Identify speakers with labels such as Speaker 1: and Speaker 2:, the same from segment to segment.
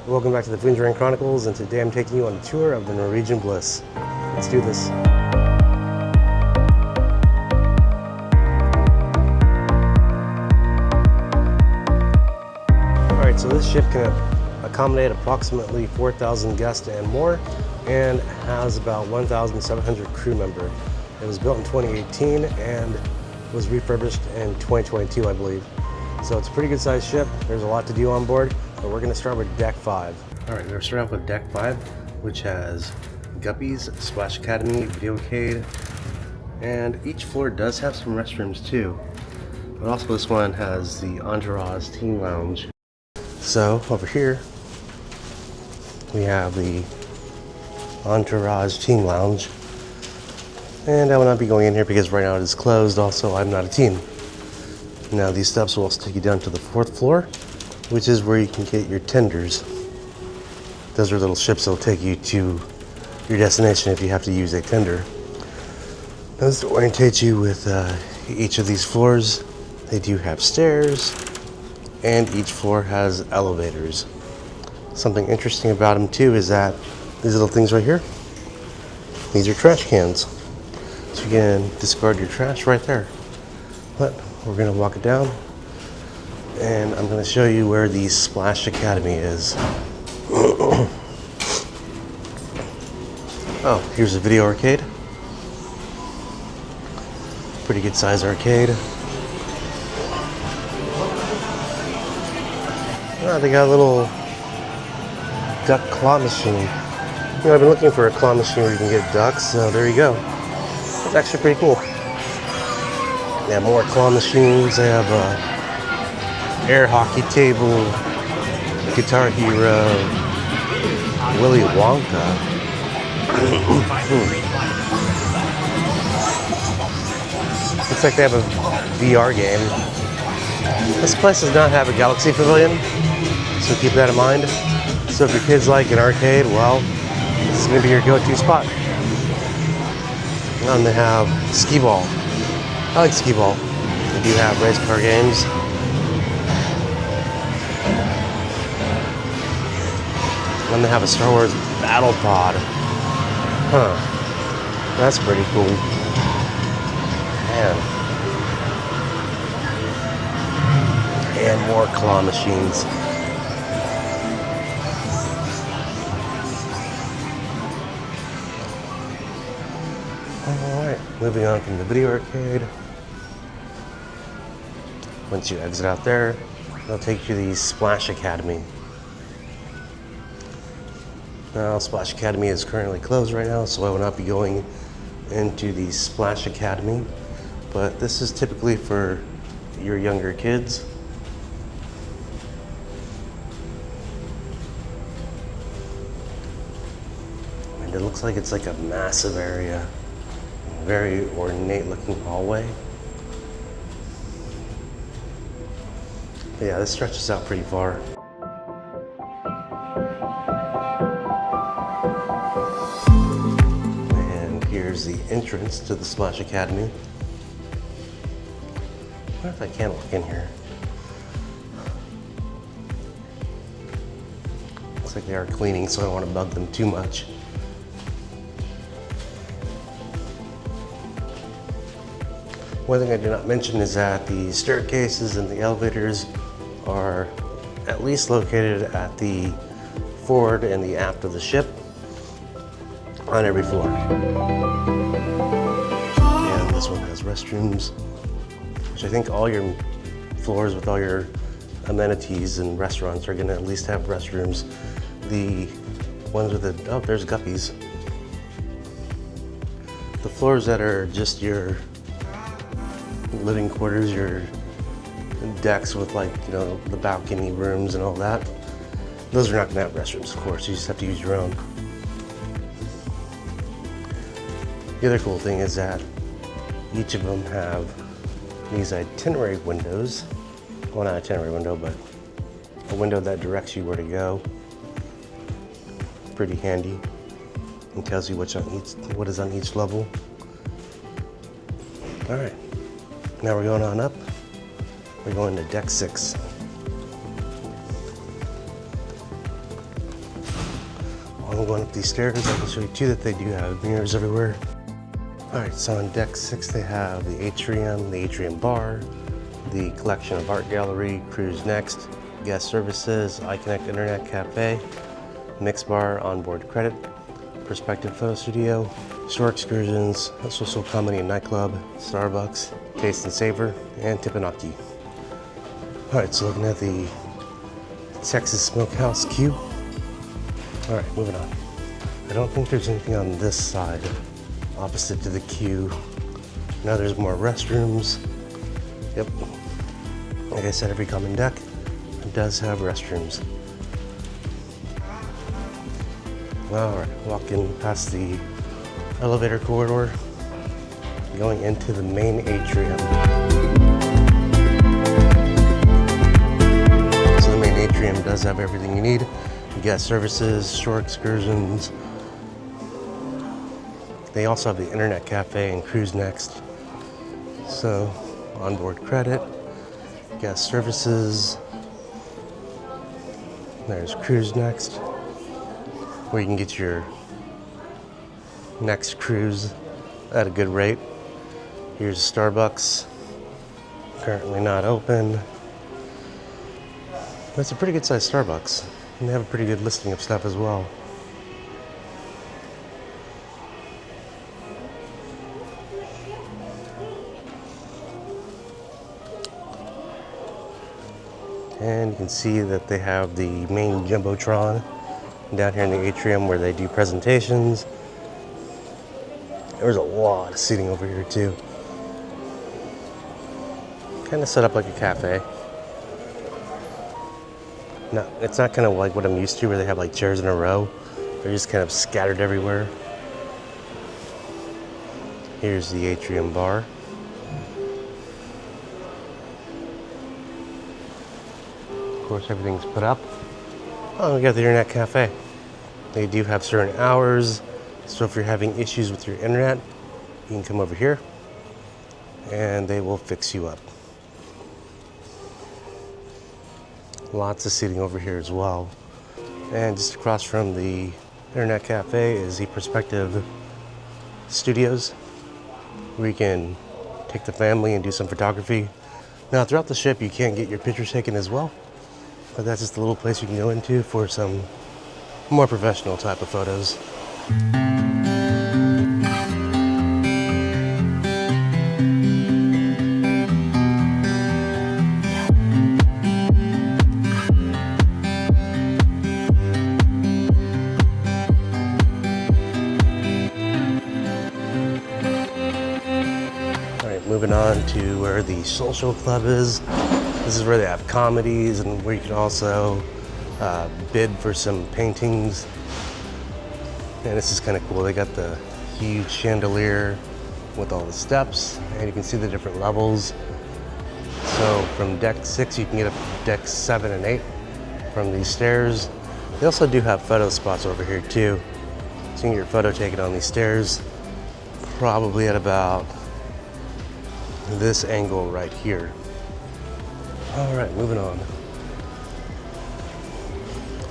Speaker 1: Welcome back to the Foonjourn Chronicles, and today I'm taking you on a tour of the Norwegian Bliss. Let's do this. Alright, so this ship can accommodate approximately 4,000 guests and more, and has about 1,700 crew members. It was built in 2018 and was refurbished in 2022, I believe. So it's a pretty good sized ship. There's a lot to do on board, but we're gonna start with deck 5. All right, we're gonna start off with deck 5, which has Guppies, Splash Academy, Video Arcade, and each floor does have some restrooms too. But also this one has the Entourage Team Lounge. So over here, we have the Entourage Team Lounge. And I will not be going in here because right now it is closed. Also, I'm not a team. Now these steps will also take you down to the 4th floor, which is where you can get your tenders. Those are little ships that will take you to your destination if you have to use a tender. Those orientate you with each of these floors. They do have stairs, and each floor has elevators. Something interesting about them too is that these little things right here, these are trash cans. So you can discard your trash right there. But we're gonna walk it down, and I'm gonna show you where the Splash Academy is. Oh, here's a video arcade. Pretty good size arcade. Oh, they got a little duck claw machine. You know, I've been looking for a claw machine where you can get ducks, so there you go. It's actually pretty cool. They have more claw machines. They have a air hockey table, Guitar Hero, Willy Wonka. Looks like they have a VR game. This place does not have a Galaxy Pavilion, so keep that in mind. So if your kids like an arcade, well, this is going to be your go-to spot. And they have skee ball. I like skee ball. They do have race car games. And they have a Star Wars battle pod. Huh. That's pretty cool. Man. And more claw machines. Alright, moving on from the video arcade. Once you exit out there, they'll take you to the Splash Academy. Now, Splash Academy is currently closed right now, so I will not be going into the Splash Academy. But this is typically for your younger kids. And it looks like it's like a massive area. Very ornate looking hallway. But yeah, this stretches out pretty far. And here's the entrance to the Splash Academy. I wonder if I can walk in here. Looks like they are cleaning, so I don't want to bug them too much. One thing I did not mention is that the staircases and the elevators are at least located at the forward and the aft of the ship on every floor. And this one has restrooms, which I think all your floors with all your amenities and restaurants are gonna at least have restrooms. The ones with the, oh, there's Guppies. The floors that are just your living quarters, your decks with, like, you know, the balcony rooms and all that, those are not gonna have restrooms, of course. You just have to use your own. The other cool thing is that each of them have these itinerary windows. Well, not itinerary window, but a window that directs you where to go. Pretty handy and tells you what is on each level. All right. Now we're going on up. We're going to deck 6. While I'm going up these stairs, I can show you too that they do have mirrors everywhere. All right, so on deck 6 they have the atrium bar, the collection of art gallery, cruise next, guest services, iConnect internet cafe, mix bar, onboard credit, perspective photo studio, shore excursions, a social comedy and nightclub, Starbucks, taste and savor, and Tipanaki. All right, so looking at the Texas Smokehouse queue. All right, moving on. I don't think there's anything on this side opposite to the queue. Now there's more restrooms. Yep. Like I said, every common deck does have restrooms. All right, walking past the elevator corridor, going into the main atrium. So the main atrium does have everything you need. Guest services, shore excursions. They also have the internet cafe and cruise next. So onboard credit, guest services. There's cruise next, where you can get your next cruise at a good rate. Here's Starbucks, currently not open. But it's a pretty good sized Starbucks. And they have a pretty good listing of stuff as well. And you can see that they have the main Jumbotron down here in the atrium where they do presentations. There's a lot of seating over here too. Kind of set up like a cafe. No, it's not kind of like what I'm used to where they have like chairs in a row. They're just kind of scattered everywhere. Here's the atrium bar. Of course, everything's put up. Oh, we got the internet cafe. They do have certain hours, so if you're having issues with your internet, you can come over here and they will fix you up. Lots of seating over here as well. And just across from the internet cafe is the Perspective Studios, where you can take the family and do some photography. Now, throughout the ship, you can get your pictures taken as well, but that's just a little place you can go into for some more professional type of photos. Moving on to where the social club is. This is where they have comedies and where you can also bid for some paintings. And this is kind of cool. They got the huge chandelier with all the steps, and you can see the different levels. So from deck 6, you can get up to deck 7 and 8 from these stairs. They also do have photo spots over here too. So you can get your photo taken on these stairs, probably at about this angle right here. All right, moving on.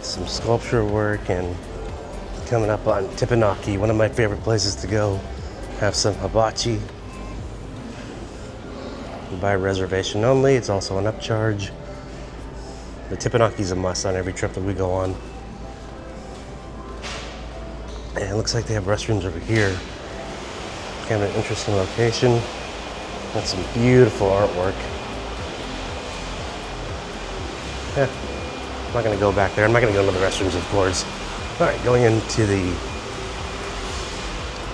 Speaker 1: Some sculpture work, and coming up on Tipanaki, one of my favorite places to go. Have some hibachi. By reservation only. It's also an upcharge. The Tipanaki is a must on every trip that we go on. And it looks like they have restrooms over here. Kind of an interesting location. Got some beautiful artwork. Yeah, I'm not gonna go back there. I'm not gonna go into the restrooms, of course. All right, going into the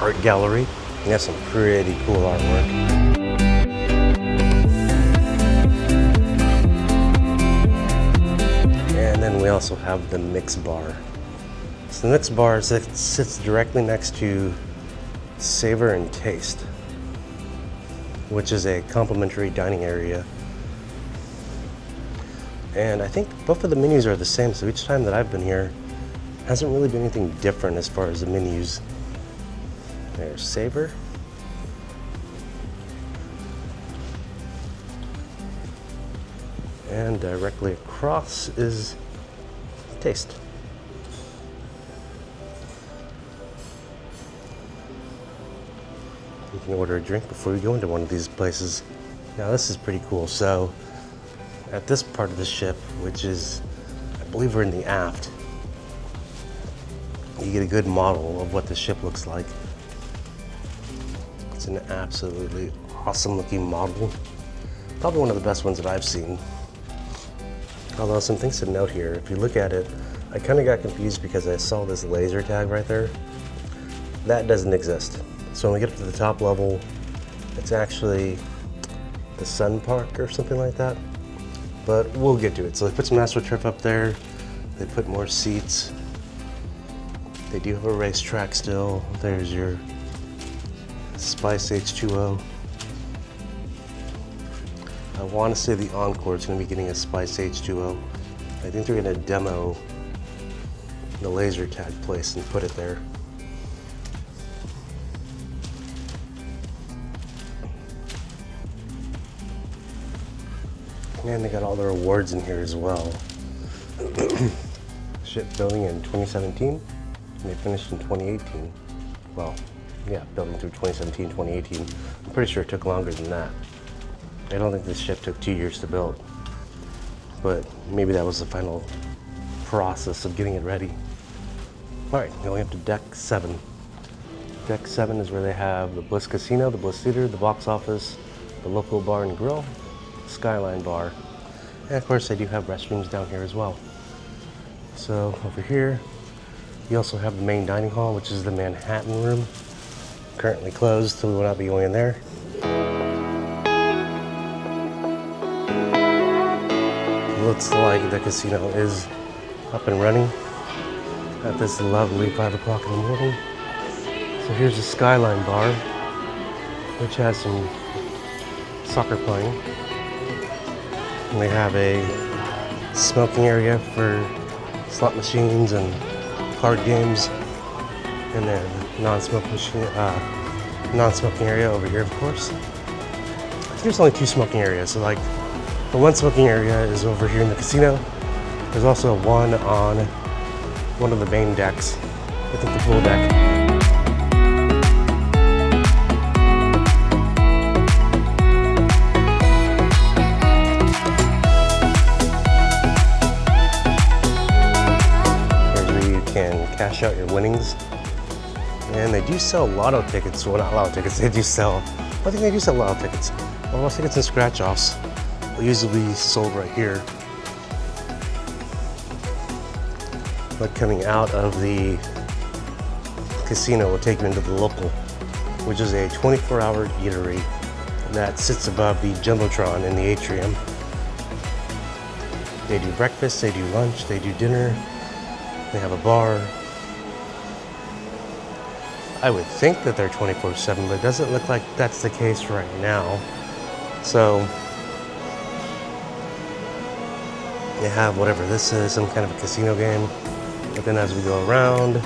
Speaker 1: art gallery. You have some pretty cool artwork. And then we also have the mix bar. So the mix bar sits directly next to Savor and Taste, which is a complimentary dining area. And I think both of the menus are the same, so each time that I've been here, hasn't really been anything different as far as the menus. There's Savor. And directly across is Taste. You can order a drink before you go into one of these places. Now this is pretty cool. So at this part of the ship, which is, I believe we're in the aft, you get a good model of what the ship looks like. It's an absolutely awesome looking model. Probably one of the best ones that I've seen. Although some things to note here, if you look at it, I kind of got confused because I saw this laser tag right there. That doesn't exist. So when we get up to the top level, it's actually the Sun Park or something like that. But we'll get to it. So they put some AstroTurf up there. They put more seats. They do have a racetrack still. There's your Spice H2O. I want to say the Encore is going to be getting a Spice H2O. I think they're going to demo the laser tag place and put it there. And they got all their awards in here as well. Ship building in 2017, and they finished in 2018. Well, yeah, building through 2017, 2018. I'm pretty sure it took longer than that. I don't think this ship took 2 years to build, but maybe that was the final process of getting it ready. All right, going up to deck 7. Deck 7 is where they have the Bliss Casino, the Bliss Theater, the box office, the local bar and grill, Skyline Bar, and of course they do have restrooms down here as well. So over here, you also have the main dining hall, which is the Manhattan room. Currently closed, so we will not be going in there. Looks like the casino is up and running at this lovely 5 o'clock in the morning. So here's the Skyline Bar, which has some soccer playing. And they have a smoking area for slot machines and card games, and then non-smoking area over here, of course. I think there's only 2 smoking areas. So like, the one smoking area is over here in the casino. There's also one on one of the main decks, I think the pool deck. Here's where you can cash out your winnings. And they do sell lotto tickets. Well, not lotto tickets, they do sell, I think they do sell lotto tickets. Lotto tickets and scratch-offs will usually be sold right here. But coming out of the casino will take you into the local, which is a 24-hour eatery that sits above the Jumbotron in the atrium. They do breakfast, they do lunch, they do dinner, they have a bar. I would think that they're 24/7, but it doesn't look like that's the case right now. So they have whatever this is, some kind of a casino game. But then as we go around,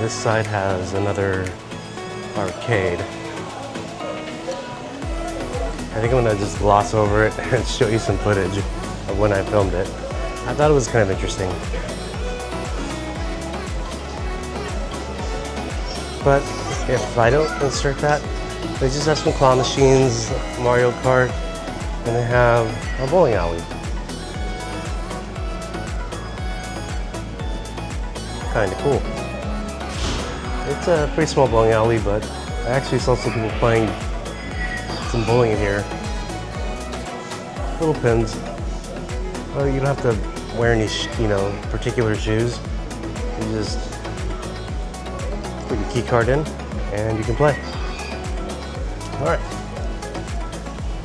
Speaker 1: this side has another arcade. I think I'm gonna just gloss over it and show you some footage of when I filmed it. I thought it was kind of interesting. But if I don't insert that, they just have some claw machines, Mario Kart, and they have a bowling alley. Kind of cool. It's a pretty small bowling alley, but I actually saw some people playing some bowling in here. Little pins. Well, you don't have to wear any, particular shoes. You just put your key card in and you can play. All right.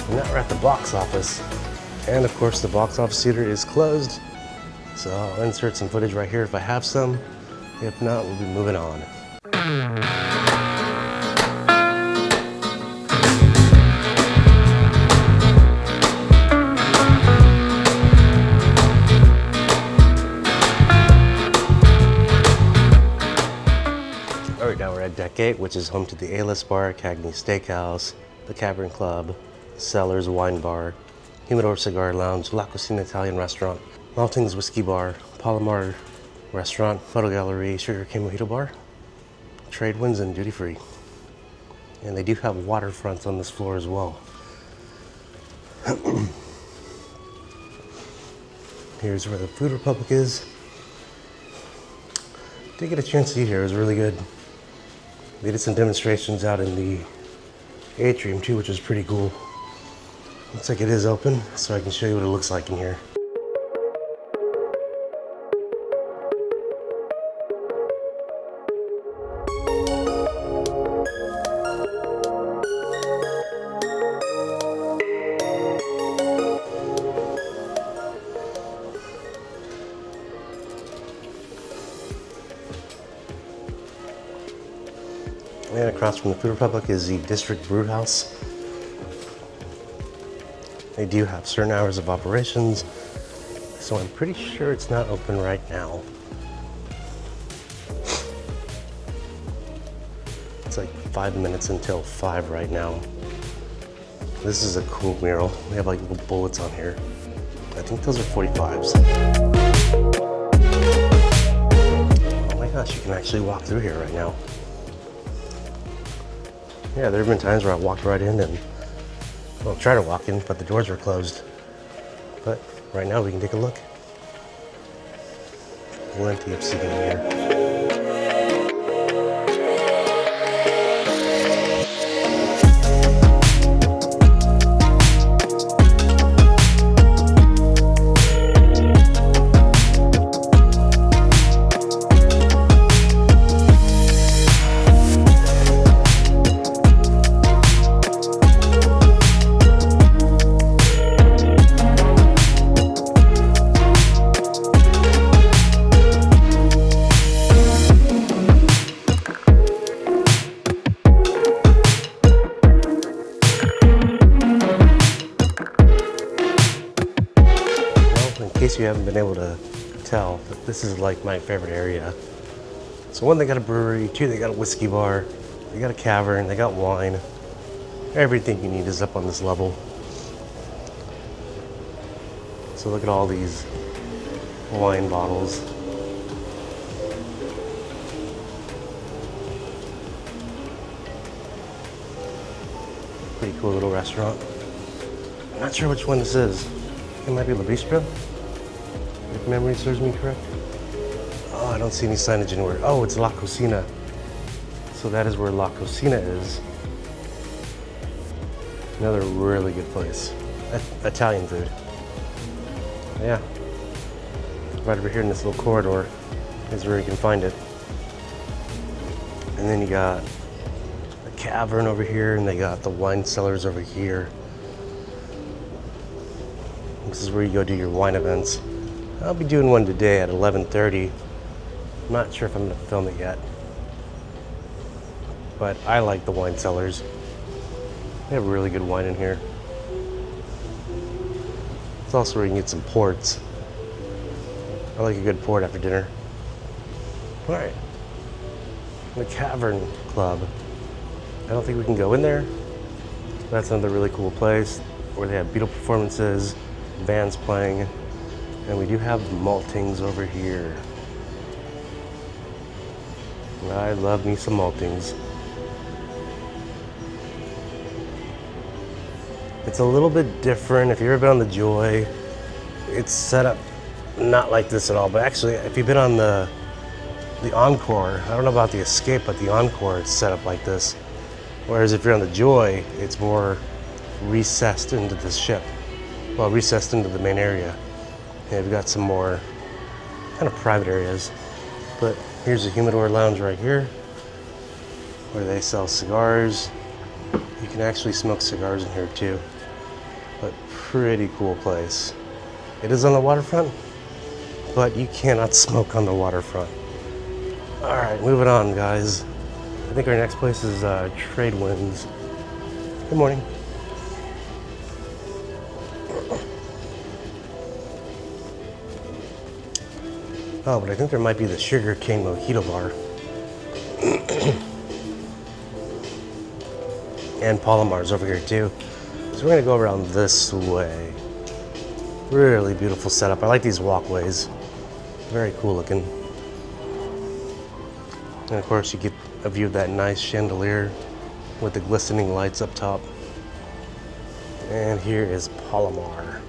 Speaker 1: And now we're at the box office. And of course the box office theater is closed. So I'll insert some footage right here if I have some. If not, we'll be moving on. At Deck 8, which is home to the A-List Bar, Cagney Steakhouse, the Cavern Club, Cellars Wine Bar, Humidor Cigar Lounge, La Cocina Italian Restaurant, Maltings Whiskey Bar, Palomar Restaurant, Photo Gallery, Sugar Cane Mojito Bar, Trade Winds, and Duty Free. And they do have waterfronts on this floor as well. Here's where the Food Republic is. Did get a chance to eat here, it was really good. They did some demonstrations out in the atrium too, which is pretty cool. Looks like it is open, so I can show you what it looks like in here. And across from the Food Republic is the District Brew House. They do have certain hours of operations, so I'm pretty sure it's not open right now. It's like 5 minutes until 5 right now. This is a cool mural. We have like little bullets on here. I think those are 45s. Oh my gosh, you can actually walk through here right now. Yeah, there have been times where I walked right in and, well, tried to walk in, but the doors were closed. But right now we can take a look. Plenty of seating here. In case you haven't been able to tell, but this is like my favorite area. So one, they got a brewery, two, they got a whiskey bar, they got a cavern, they got wine. Everything you need is up on this level. So look at all these wine bottles. Pretty cool little restaurant. I'm not sure which one this is. It might be La Bistro, if memory serves me correct. Oh, I don't see any signage anywhere. Oh, it's La Cocina. So that is where La Cocina is. Another really good place. Italian food. Yeah. Right over here in this little corridor is where you can find it. And then you got a cavern over here, and they got the wine cellars over here. This is where you go do your wine events. I'll be doing one today at 11:30. I'm not sure if I'm gonna film it yet, but I like the wine cellars. They have really good wine in here. It's also where you can get some ports. I like a good port after dinner. All right, the Cavern Club. I don't think we can go in there. That's another really cool place where they have Beatle performances, bands playing, and we do have maltings over here. I love me some maltings. It's a little bit different. If you've ever been on the Joy, it's set up not like this at all, but actually if you've been on the Encore, I don't know about the Escape, but the Encore is set up like this. Whereas if you're on the Joy, it's more recessed into the ship. Well, recessed into the main area. And we've got some more kind of private areas. But here's a humidor lounge right here where they sell cigars. You can actually smoke cigars in here too. But pretty cool place. It is on the waterfront, but you cannot smoke on the waterfront. All right, moving on, guys. I think our next place is Trade Winds. Good morning. Oh, but I think there might be the Sugar Cane Mojito Bar. And Palomar's over here too. So we're gonna go around this way. Really beautiful setup. I like these walkways. Very cool looking. And of course you get a view of that nice chandelier with the glistening lights up top. And here is Palomar.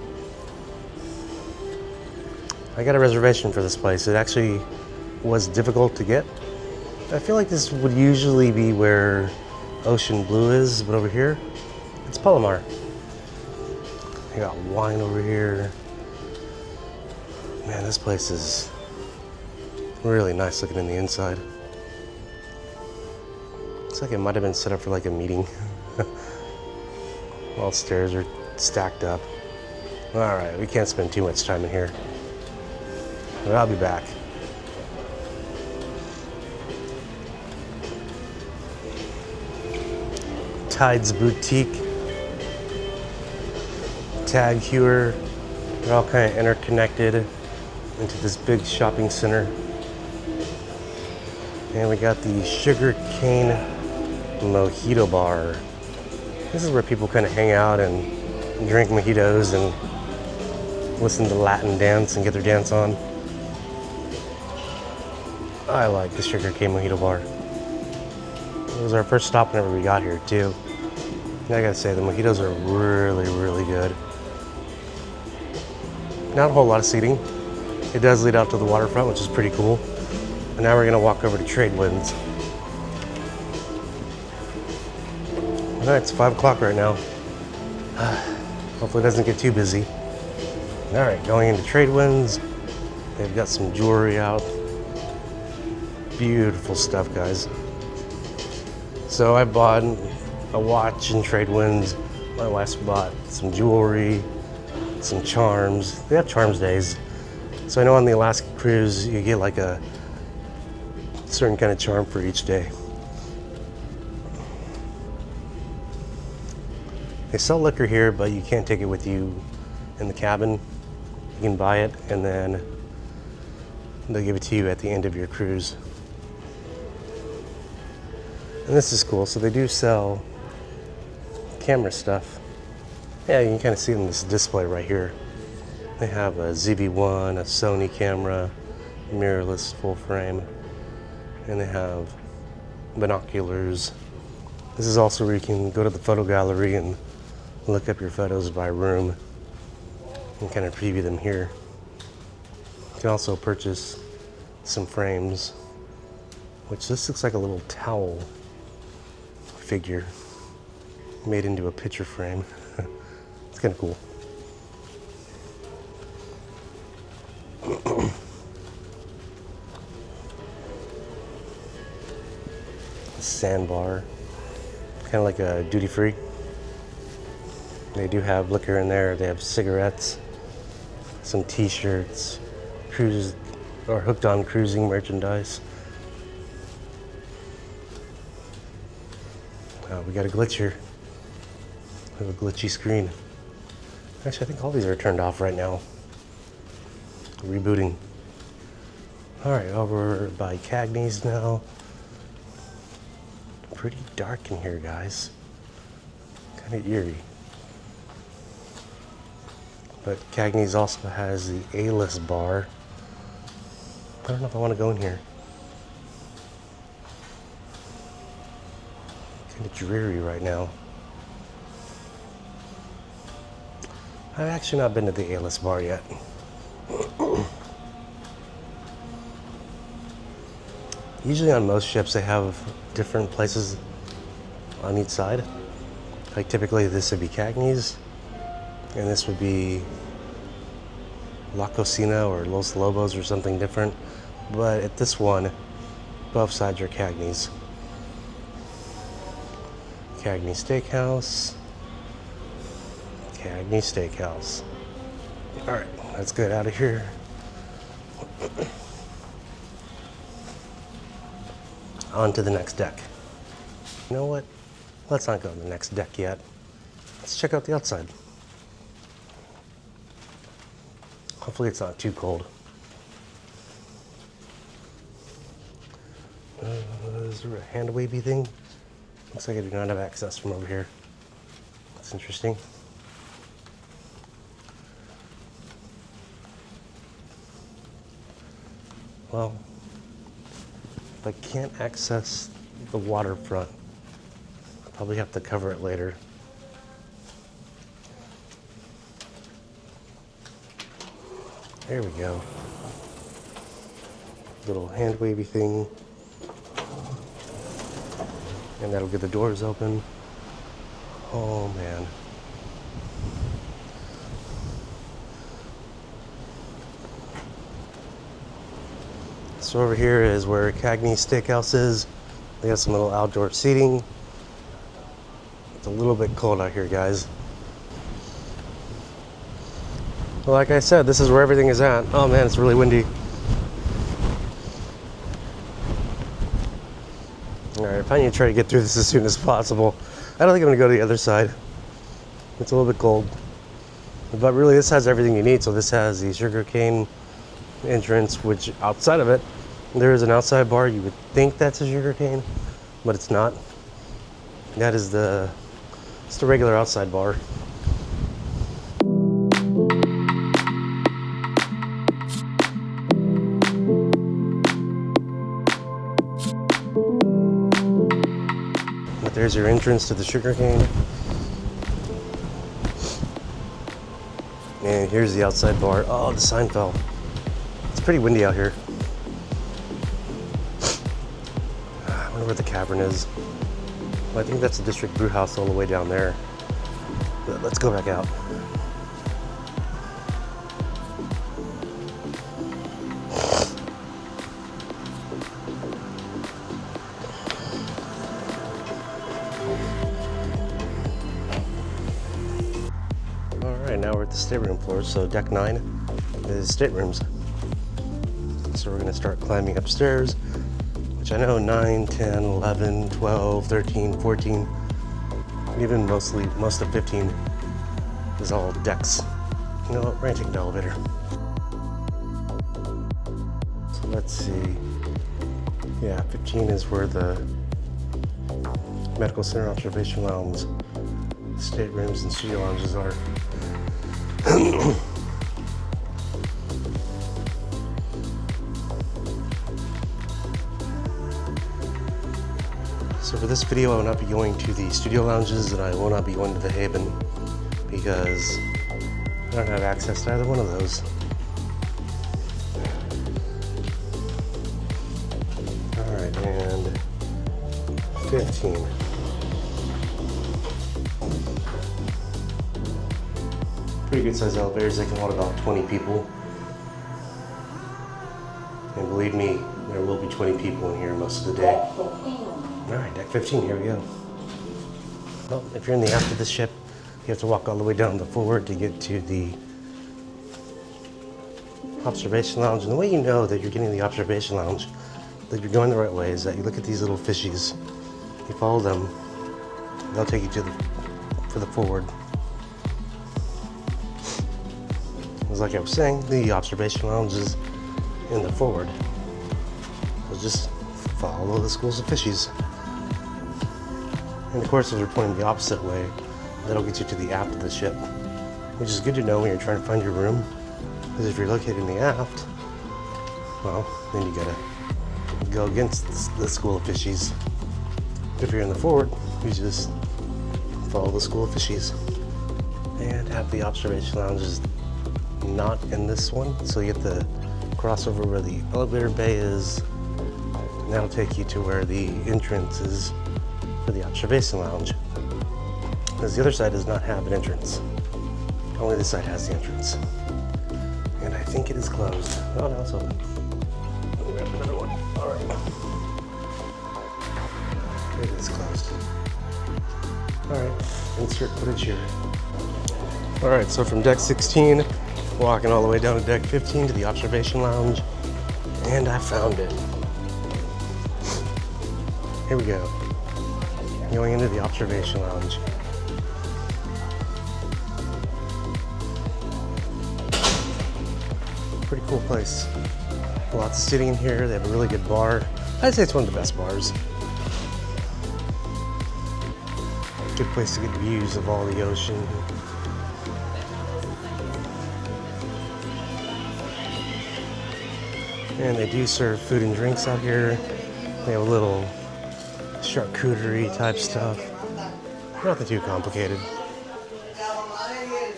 Speaker 1: I got a reservation for this place. It actually was difficult to get. I feel like this would usually be where Ocean Blue is, but over here, it's Palomar. I got wine over here. Man, this place is really nice looking in the inside. Looks like it might have been set up for like a meeting. All stairs are stacked up. All right, we can't spend too much time in here, but I'll be back. Tides Boutique, Tag Heuer, they're all kind of interconnected into this big shopping center. And we got the Sugar Cane Mojito Bar. This is where people kind of hang out and drink mojitos and listen to Latin dance and get their dance on. I like the Sugar Cane Mojito Bar. It was our first stop whenever we got here too. And I gotta say, the mojitos are really, really good. Not a whole lot of seating. It does lead out to the waterfront, which is pretty cool. And now we're gonna walk over to Tradewinds. All right, it's 5 o'clock right now. Hopefully it doesn't get too busy. All right, going into Tradewinds. They've got some jewelry out. Beautiful stuff, guys. So I bought a watch in Tradewinds. My wife bought some jewelry, some charms. They have charms days. So I know on the Alaska cruise, you get like a certain kind of charm for each day. They sell liquor here, but you can't take it with you in the cabin. You can buy it and then they'll give it to you at the end of your cruise. And this is cool. So they do sell camera stuff. Yeah, you can kind of see it in this display right here. They have a ZV-1, a Sony camera, mirrorless full frame, and they have binoculars. This is also where you can go to the photo gallery and look up your photos by room and kind of preview them here. You can also purchase some frames, which this looks like a little towel figure made into a picture frame. It's kind of cool. Sandbar, kind of like a duty free. They do have liquor in there. They have cigarettes, some t-shirts, cruise or hooked on cruising merchandise. We got a glitch here. We have a glitchy screen. Actually, I think all these are turned off right now. Rebooting. All right, over by Cagney's now. Pretty dark in here, guys. Kind of eerie. But Cagney's also has the A-list bar. I don't know if I want to go in here. Kind of dreary right now. I've actually not been to the A-list bar yet. Usually on most ships they have different places on each side. Like typically this would be Cagney's, and this would be La Cocina or Los Lobos or something different. But at this one, both sides are Cagney's. Cagney Steakhouse. Cagney Steakhouse. All right, let's get out of here. On to the next deck. You know what? Let's not go to the next deck yet. Let's check out the outside. Hopefully it's not too cold. Is there a hand wavy thing? Looks like I do not have access from over here. That's interesting. Well, if I can't access the waterfront, I'll probably have to cover it later. There we go. Little hand wavy thing. And that'll get the doors open. Oh man. So over here is where Cagney's Steakhouse is. They have some little outdoor seating. It's a little bit cold out here, guys. Well, like I said, this is where everything is at. Oh man, it's really windy. Alright, I need to try to get through this as soon as possible. I don't think I'm going to go to the other side. It's a little bit cold. But really, this has everything you need. So this has the sugarcane entrance, which outside of it, there is an outside bar. You would think that's a sugarcane, but it's not. That is it's the regular outside bar. But there's your entrance to the sugarcane. And here's the outside bar. Oh, the sign fell. It's pretty windy out here. I wonder where the cavern is. Well, I think that's the district brew house all the way down there. But let's go back out. Alright, now we're at the stateroom floor. So deck 9 is staterooms. So we're going to start climbing upstairs, which I know 9, 10, 11, 12, 13, 14, even most of 15 is all decks. You know what, we're going to take an elevator. So let's see. Yeah, 15 is where the medical center, observation lounge, staterooms, and studio lounges are. So for this video, I will not be going to the studio lounges, and I will not be going to the Haven because I don't have access to either one of those. Alright, and 15. Pretty good sized elevators. They can hold about 20 people. And believe me, there will be 20 people in here most of the day. Alright, deck 15, here we go. Well, if you're in the aft of the ship, you have to walk all the way down the forward to get to the observation lounge. And the way you know that you're getting to the observation lounge, that you're going the right way, is that you look at these little fishies. You follow them, they'll take you to the forward. As like I was saying, the observation lounge is in the forward. So just follow the schools of fishies. And of course, if you're pointing the opposite way, that'll get you to the aft of the ship, which is good to know when you're trying to find your room. Because if you're located in the aft, well, then you gotta go against the school of fishies. If you're in the forward, you just follow the school of fishies. And have the observation lounge is not in this one, so you have to cross over where the elevator bay is, and that'll take you to where the entrance is for the observation lounge. Because the other side does not have an entrance. Only this side has the entrance. And I think it is closed. Oh no, it's open. Let me grab another one. Alright. It is closed. Alright, insert footage here. Alright, so from deck 16, walking all the way down to deck 15 to the observation lounge, and I found it. Here we go. Going into the observation lounge. Pretty cool place. Lots of seating in here. They have a really good bar. I'd say it's one of the best bars. Good place to get views of all the ocean. And they do serve food and drinks out here. They have a little charcuterie type stuff. Nothing too complicated. I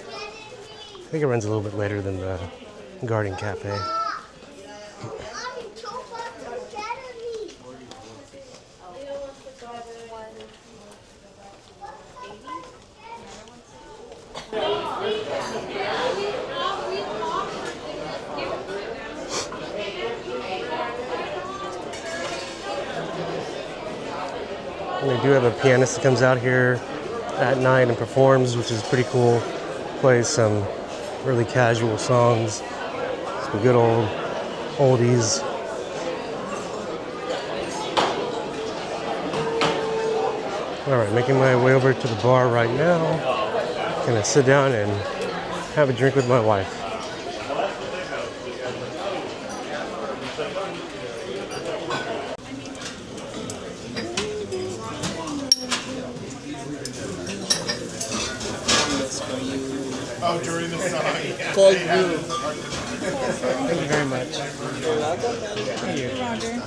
Speaker 1: think it runs a little bit later than the Garden Cafe. And they do have a pianist that comes out here at night and performs, which is pretty cool. Plays some really casual songs, some good old oldies. All right, making my way over to the bar right now. Gonna sit down and have a drink with my wife.
Speaker 2: Oh, during the song.
Speaker 3: Cold brew.
Speaker 1: Thank you very much.
Speaker 3: You're welcome. Thank you, Roger.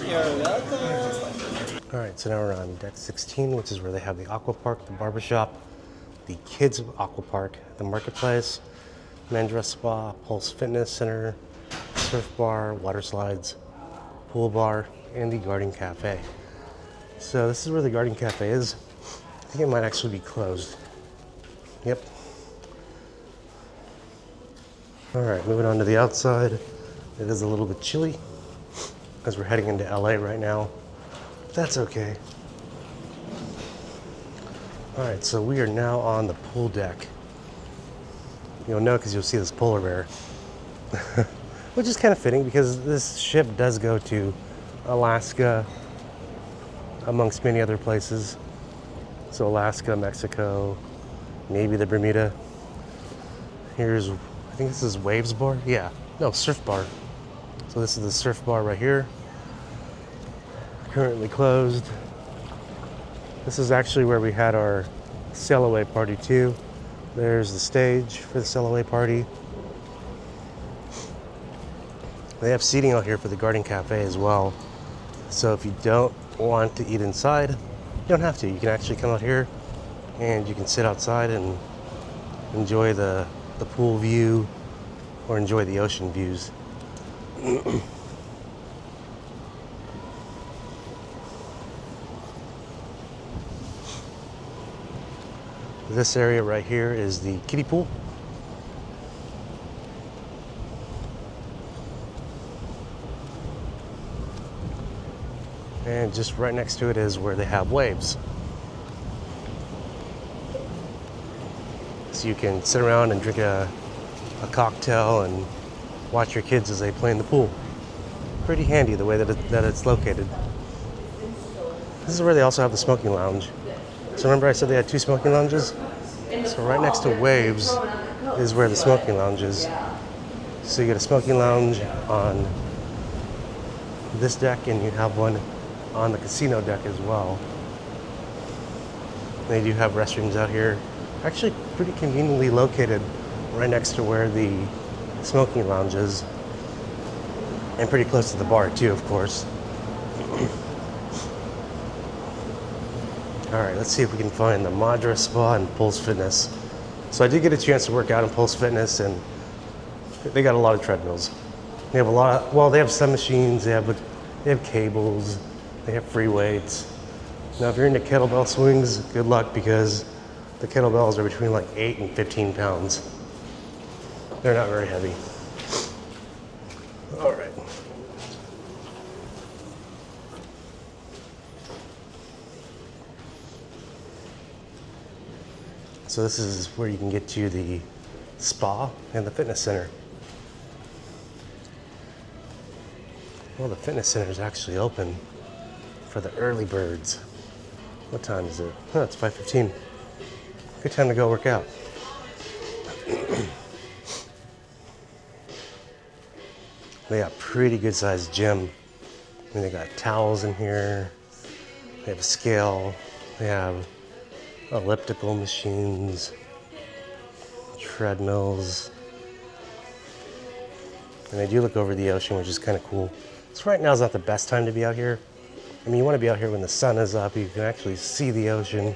Speaker 3: You're welcome.
Speaker 1: All right, so now we're on deck 16, which is where they have the aqua park, the barbershop, the kids aqua park, the marketplace, men's dress spa, Pulse Fitness Center, surf bar, water slides, pool bar, and the Garden Cafe. So this is where the Garden Cafe is. I think it might actually be closed. Yep. All right, moving on to the outside. It is a little bit chilly as we're heading into LA right now. That's okay. All right, so we are now on the pool deck. You'll know because you'll see this polar bear, which is kind of fitting because this ship does go to Alaska, amongst many other places. So Alaska, Mexico, maybe the Bermuda. Here's, I think this is Waves Bar? Yeah, no, Surf Bar. So this is the Surf Bar right here. Currently closed. This is actually where we had our sail away party too. There's the stage for the sail away party. They have seating out here for the Garden Cafe as well. So if you don't want to eat inside, you don't have to. You can actually come out here and you can sit outside and enjoy the pool view or enjoy the ocean views. This area right here is the kiddie pool. And just right next to it is where they have waves. So you can sit around and drink a cocktail and watch your kids as they play in the pool. Pretty handy the way that it's located. This is where they also have the smoking lounge. So remember I said they had 2 smoking lounges? So right next to Waves is where the smoking lounge is. So you get a smoking lounge on this deck and you have one on the casino deck as well. They do have restrooms out here. Actually pretty conveniently located right next to where the smoking lounge is. And pretty close to the bar too, of course. All right, let's see if we can find the Madra Spa and Pulse Fitness. So I did get a chance to work out in Pulse Fitness, and they got a lot of treadmills. They have a lot of, well, they have some machines, they have cables, they have free weights. Now, if you're into kettlebell swings, good luck because the kettlebells are between like 8 and 15 pounds. They're not very heavy. All right. So this is where you can get to the spa and the fitness center. Well, the fitness center is actually open for the early birds. What time is it? Oh, it's 5:15. Good time to go work out. They got a pretty good sized gym. I mean, they got towels in here. They have a scale. They have elliptical machines, treadmills. And they do look over the ocean, which is kind of cool. So right now is not the best time to be out here. I mean, you want to be out here when the sun is up. You can actually see the ocean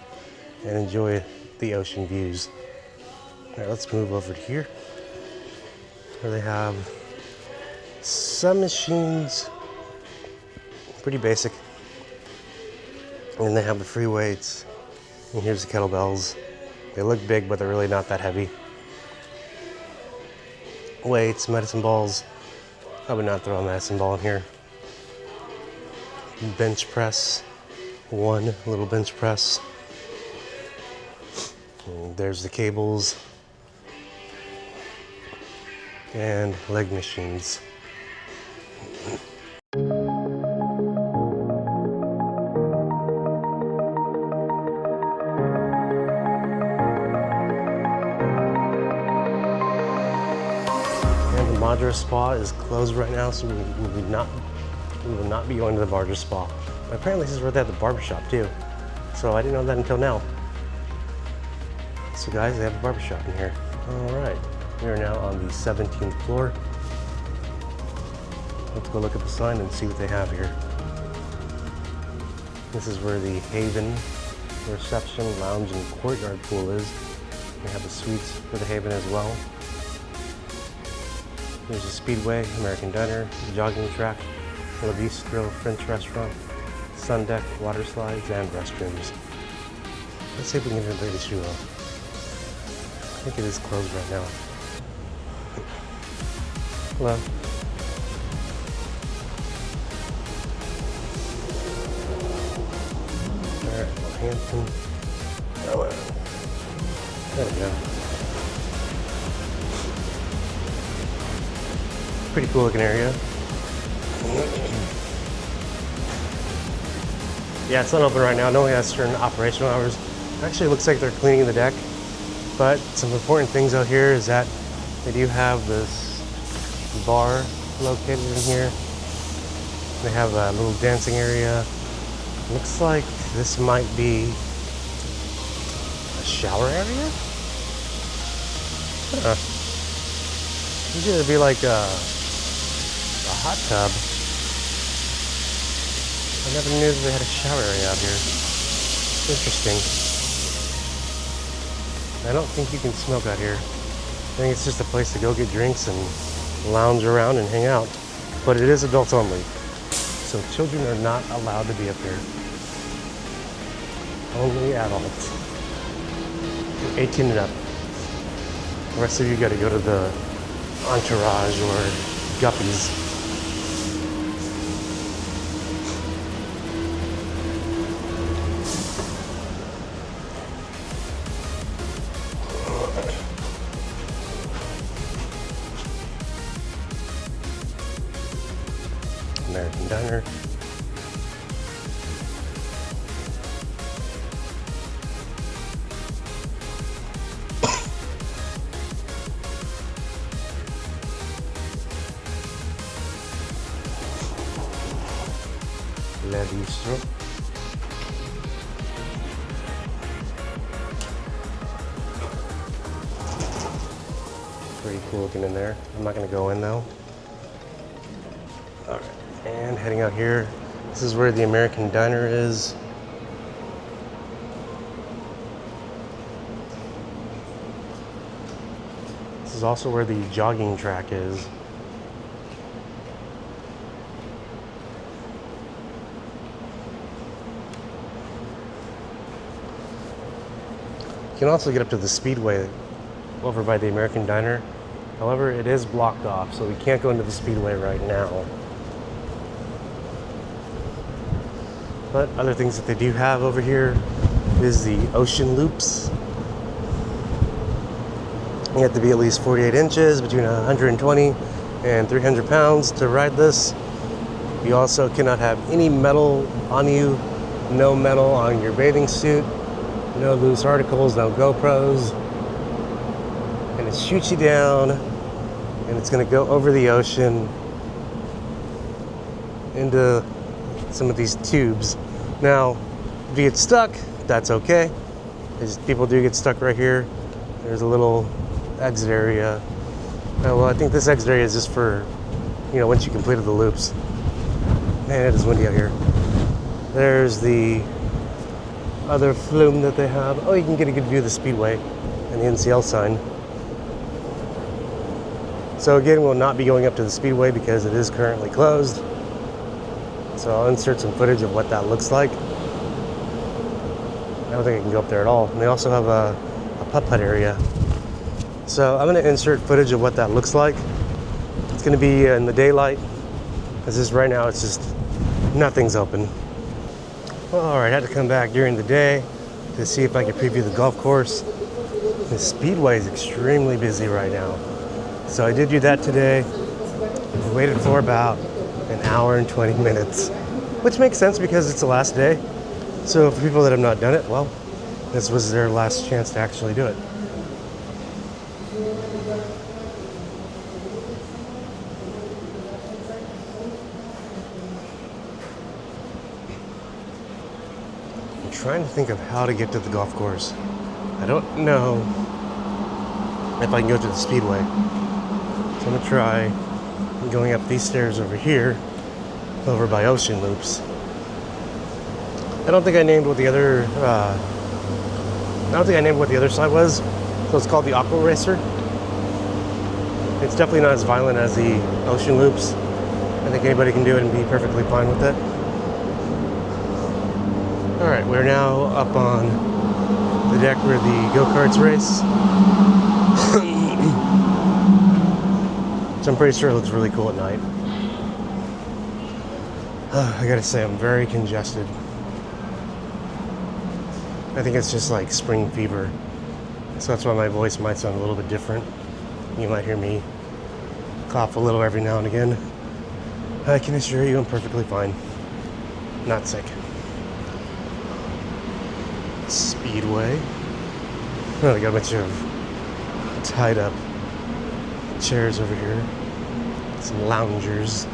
Speaker 1: and enjoy the ocean views. All right, let's move over to here, where they have some machines, pretty basic. And then they have the free weights. And here's the kettlebells. They look big, but they're really not that heavy. Weights, medicine balls. I would not throw a medicine ball in here. Bench press. One little bench press. And there's the cables. And leg machines. Madra Spa is closed right now, so we will not be going to the Madra Spa. And apparently this is where they have the barbershop too. So I didn't know that until now. So guys, they have a barbershop in here. All right, we are now on the 17th floor. Let's go look at the sign and see what they have here. This is where the Haven reception, lounge, and courtyard pool is. They have the suites for the Haven as well. There's a Speedway, American Diner, jogging track, La Bistro, French restaurant, sun deck, water slides, and restrooms. Let's see if we can get the shoe off. I think it is closed right now. Hello. Alright, Hampton. Oh, there we go. Pretty cool looking area. Yeah, it's not open right now. It only has certain operational hours. Actually, it looks like they're cleaning the deck. But some important things out here is that they do have this bar located in here. They have a little dancing area. Looks like this might be a shower area? Usually it'd be like a hot tub. I never knew that they had a shower area out here. Interesting. I don't think you can smoke out here. I think it's just a place to go get drinks and lounge around and hang out. But it is adults only. So children are not allowed to be up here. Only adults. 18 and up. The rest of you gotta go to the Entourage or Guppies. American Diner. La Bistro. Pretty cool looking in there. I'm not going to go in though. All right, and heading out here. This is where the American Diner is. This is also where the jogging track is. You can also get up to the Speedway over by the American Diner. However, it is blocked off, so we can't go into the Speedway right now. But other things that they do have over here is the ocean loops. You have to be at least 48 inches, between 120 and 300 pounds to ride this. You also cannot have any metal on you, no metal on your bathing suit. No loose articles, no GoPros. And it shoots you down, and it's gonna go over the ocean into some of these tubes. Now, if you get stuck, that's okay. People do get stuck right here. There's a little exit area. Well, I think this exit area is just for, once you completed the loops. Man, it is windy out here. There's the other flume that they have. Oh, you can get a good view of the speedway and the NCL sign. So again, we'll not be going up to the speedway because it is currently closed. So I'll insert some footage of what that looks like. I don't think I can go up there at all. And they also have a putt-putt area. So I'm going to insert footage of what that looks like. It's going to be in the daylight, because this right now it's just nothing's open. Well, all right, I had to come back during the day to see if I could preview the golf course. The speedway is extremely busy right now. So I did do that today. I waited for about an hour and 20 minutes, which makes sense because it's the last day. So for people that have not done it, well, this was their last chance to actually do it. I'm trying to think of how to get to the golf course. I don't know if I can go to the speedway. So I'm gonna try going up these stairs over here, over by Ocean Loops. I don't think I named what the other. I don't think I named what the other side was. So it's called the Aqua Racer. It's definitely not as violent as the Ocean Loops. I think anybody can do it and be perfectly fine with it. All right, we're now up on the deck where the go-karts race. So I'm pretty sure it looks really cool at night. I gotta say, I'm very congested. I think it's just like spring fever. So that's why my voice might sound a little bit different. You might hear me cough a little every now and again. I can assure you I'm perfectly fine. Not sick. Speedway. Oh, they got a bunch of tied up chairs over here. Some loungers.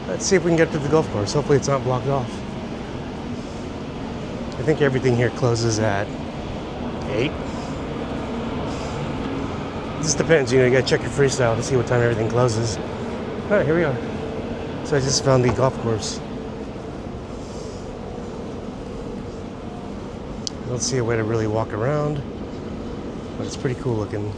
Speaker 1: Let's see if we can get to the golf course. Hopefully it's not blocked off. I think everything here closes at 8. This depends, you gotta check your freestyle to see what time everything closes. Alright, here we are. So I just found the golf course. I don't see a way to really walk around, but it's pretty cool looking.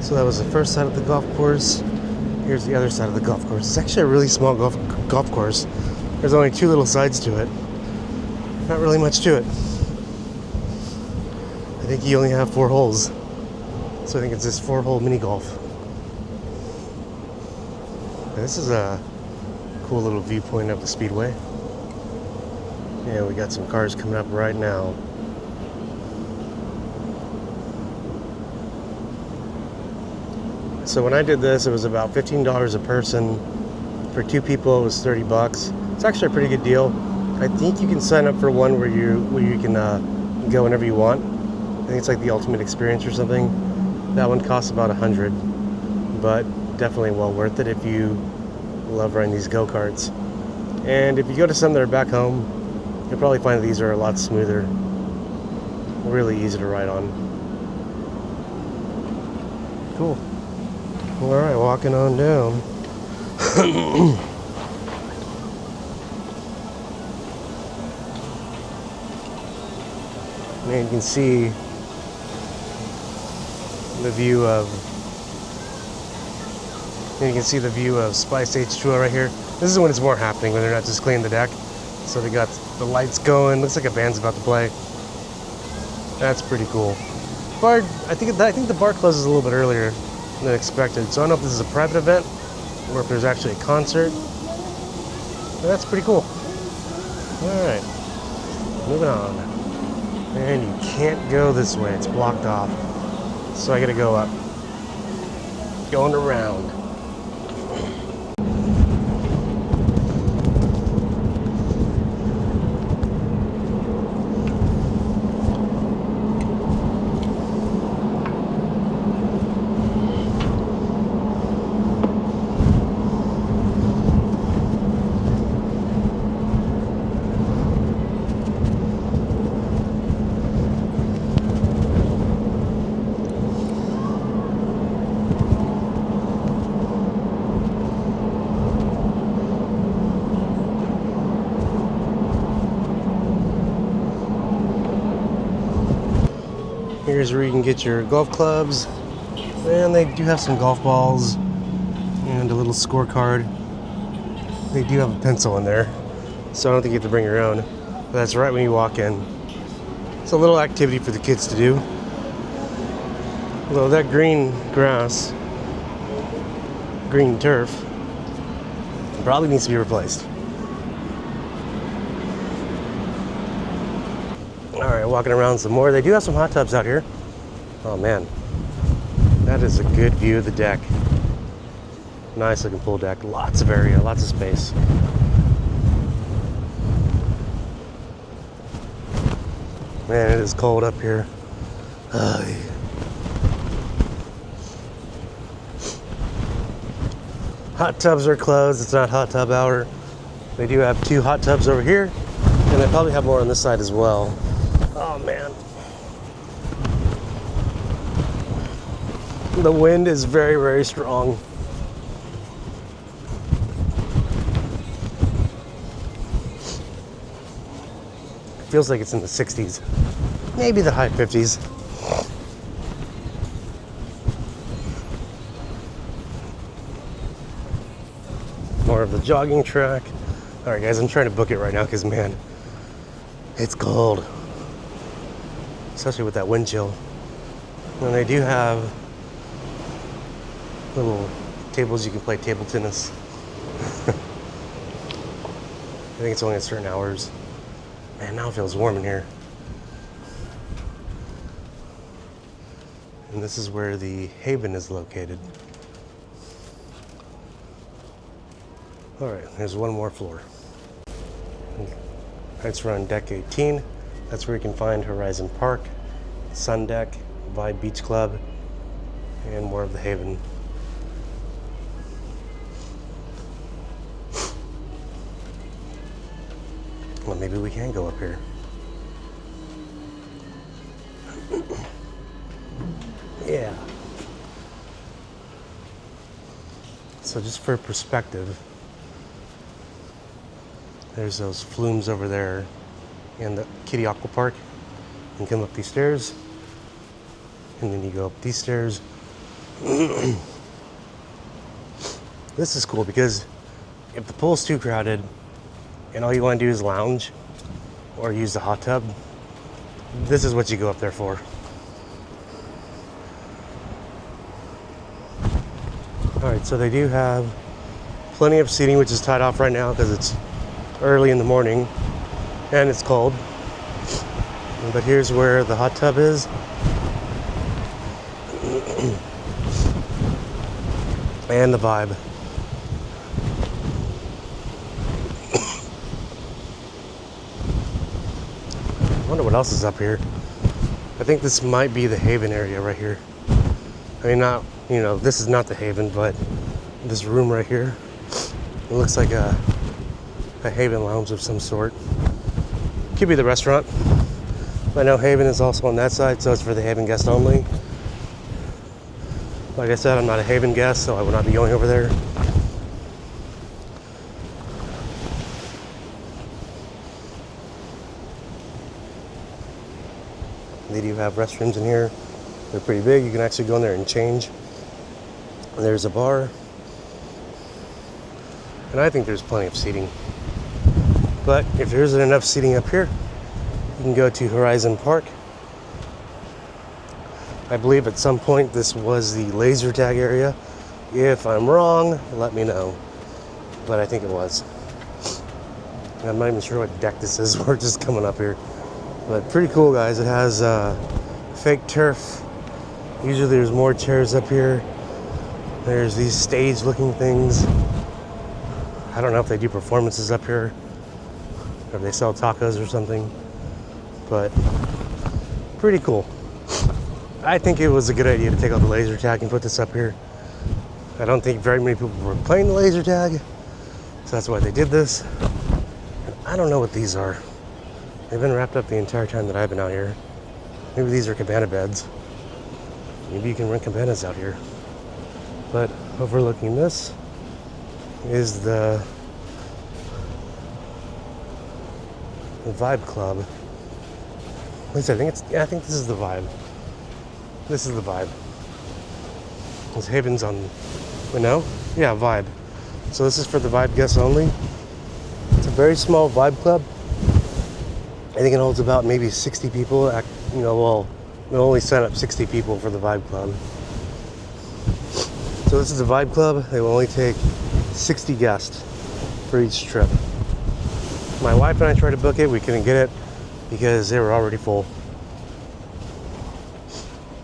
Speaker 1: So that was the first side of the golf course. Here's the other side of the golf course. It's actually a really small golf course. There's only 2 little sides to it. Not really much to it. I think you only have 4 holes. So I think it's this 4-hole mini golf. This is a cool little viewpoint of the speedway. Yeah, we got some cars coming up right now. So when I did this, it was about $15 a person. For 2 people, it was $30. It's actually a pretty good deal. I think you can sign up for one where you can go whenever you want. I think it's like the ultimate experience or something. That one costs about $100, but definitely well worth it if you love riding these go-karts. And if you go to some that are back home, you'll probably find that these are a lot smoother. Really easy to ride on. Cool. All right, walking on down. Man, you can see the view of Spice H2O right here. This is when it's more happening, when they're not just cleaning the deck. So they got the lights going. Looks like a band's about to play. That's pretty cool. Bar, I think the bar closes a little bit earlier than expected. So I don't know if this is a private event or if there's actually a concert. But that's pretty cool. All right, moving on. And you can't go this way, it's blocked off. So I gotta go up. Going around. Here's where you can get your golf clubs. And they do have some golf balls and a little scorecard. They do have a pencil in there, so I don't think you have to bring your own. But that's right when you walk in. It's a little activity for the kids to do. Although that green grass, green turf, probably needs to be replaced. Alright, walking around some more. They do have some hot tubs out here. Oh man, that is a good view of the deck. Nice looking pool deck. Lots of area, lots of space. Man, it is cold up here. Hot tubs are closed. It's not hot tub hour. They do have 2 hot tubs over here, and they probably have more on this side as well. Oh man. The wind is very, very strong. Feels like it's in the 60s, maybe the high 50s. More of the jogging track. All right, guys, I'm trying to book it right now because, man, it's cold, especially with that wind chill. And they do have little tables you can play table tennis. I think it's only at certain hours. Man, now it feels warm in here. And this is where the Haven is located. All right, there's one more floor. That's around deck 18. That's where you can find Horizon Park, Sun Deck, Vibe Beach Club, and more of the Haven. Well, maybe we can go up here. Yeah. So just for perspective, there's those flumes over there in the Kiddie Aqua Park. You come up these stairs, and then you go up these stairs. This is cool because if the pool's too crowded and all you want to do is lounge or use the hot tub, this is what you go up there for. All right, so they do have plenty of seating, which is tied off right now because it's early in the morning and it's cold. But here's where the hot tub is. And the Vibe. I wonder what else is up here. I think this might be the Haven area right here. I mean, not, you know, this is not the Haven, but this room right here, it looks like a Haven lounge of some sort. Could be the restaurant. I know Haven is also on that side, so it's for the Haven guest only. Like I said, I'm not a Haven guest, so I will not be going over there. They do have restrooms in here. They're pretty big. You can actually go in there and change. And there's a bar. And I think there's plenty of seating. But if there isn't enough seating up here, you can go to Horizon Park. I believe at some point this was the laser tag area. If I'm wrong, let me know. But I think it was. And I'm not even sure what deck this is. We're just coming up here. But pretty cool, guys. It has fake turf. Usually there's more chairs up here. There's these stage looking things. I don't know if they do performances up here or if they sell tacos or something, but pretty cool. I think it was a good idea to take out the laser tag and put this up here. I don't think very many people were playing the laser tag, so that's why they did this. And I don't know what these are. They've been wrapped up the entire time that I've been out here. Maybe these are cabana beds. Maybe you can rent cabanas out here. But overlooking this is the Vibe Club. At least I think this is the Vibe. This is the Vibe. There's Havens on, wait, no? Yeah, Vibe. So this is for the Vibe guests only. It's a very small Vibe club. I think it holds about maybe 60 people. You know, well, we'll only sign up 60 people for the Vibe Club. So this is the Vibe Club. They will only take 60 guests for each trip. My wife and I tried to book it. We couldn't get it because they were already full.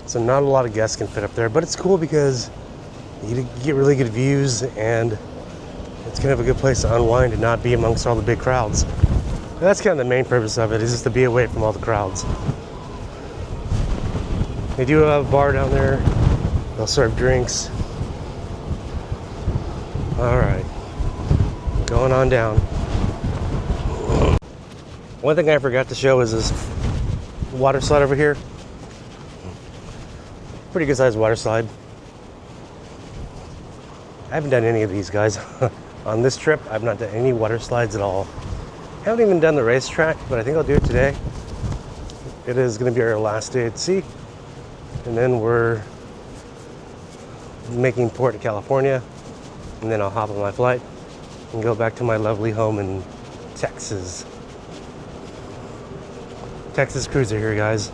Speaker 1: So not a lot of guests can fit up there, but it's cool because you get really good views and it's kind of a good place to unwind and not be amongst all the big crowds. And that's kind of the main purpose of it, is just to be away from all the crowds. They do have a bar down there. They'll serve drinks. All right, going on down. One thing I forgot to show is this water slide over here. Pretty good sized water slide. I haven't done any of these, guys. On this trip, I've not done any water slides at all. Haven't even done the racetrack, but I think I'll do it today. It is going to be our last day at sea. And then we're making port to California. And then I'll hop on my flight and go back to my lovely home in Texas. Texas cruiser here, guys.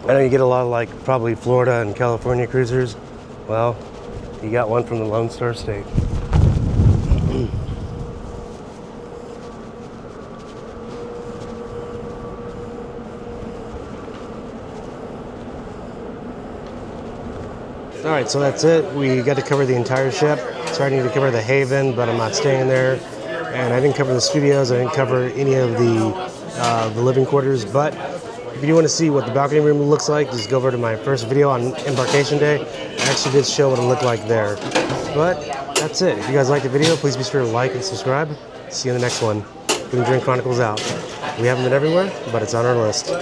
Speaker 1: I know you get a lot of like probably Florida and California cruisers. Well, you got one from the Lone Star State. All right, so that's it. We got to cover the entire ship. Starting to cover the Haven, but I'm not staying there. And I didn't cover the studios. I didn't cover any of the living quarters. But if you want to see what the balcony room looks like, just go over to my first video on embarkation day. I actually did show what it looked like there. But that's it. If you guys liked the video, please be sure to like and subscribe. See you in the next one. Green Drink Chronicles out. We haven't been everywhere, but it's on our list.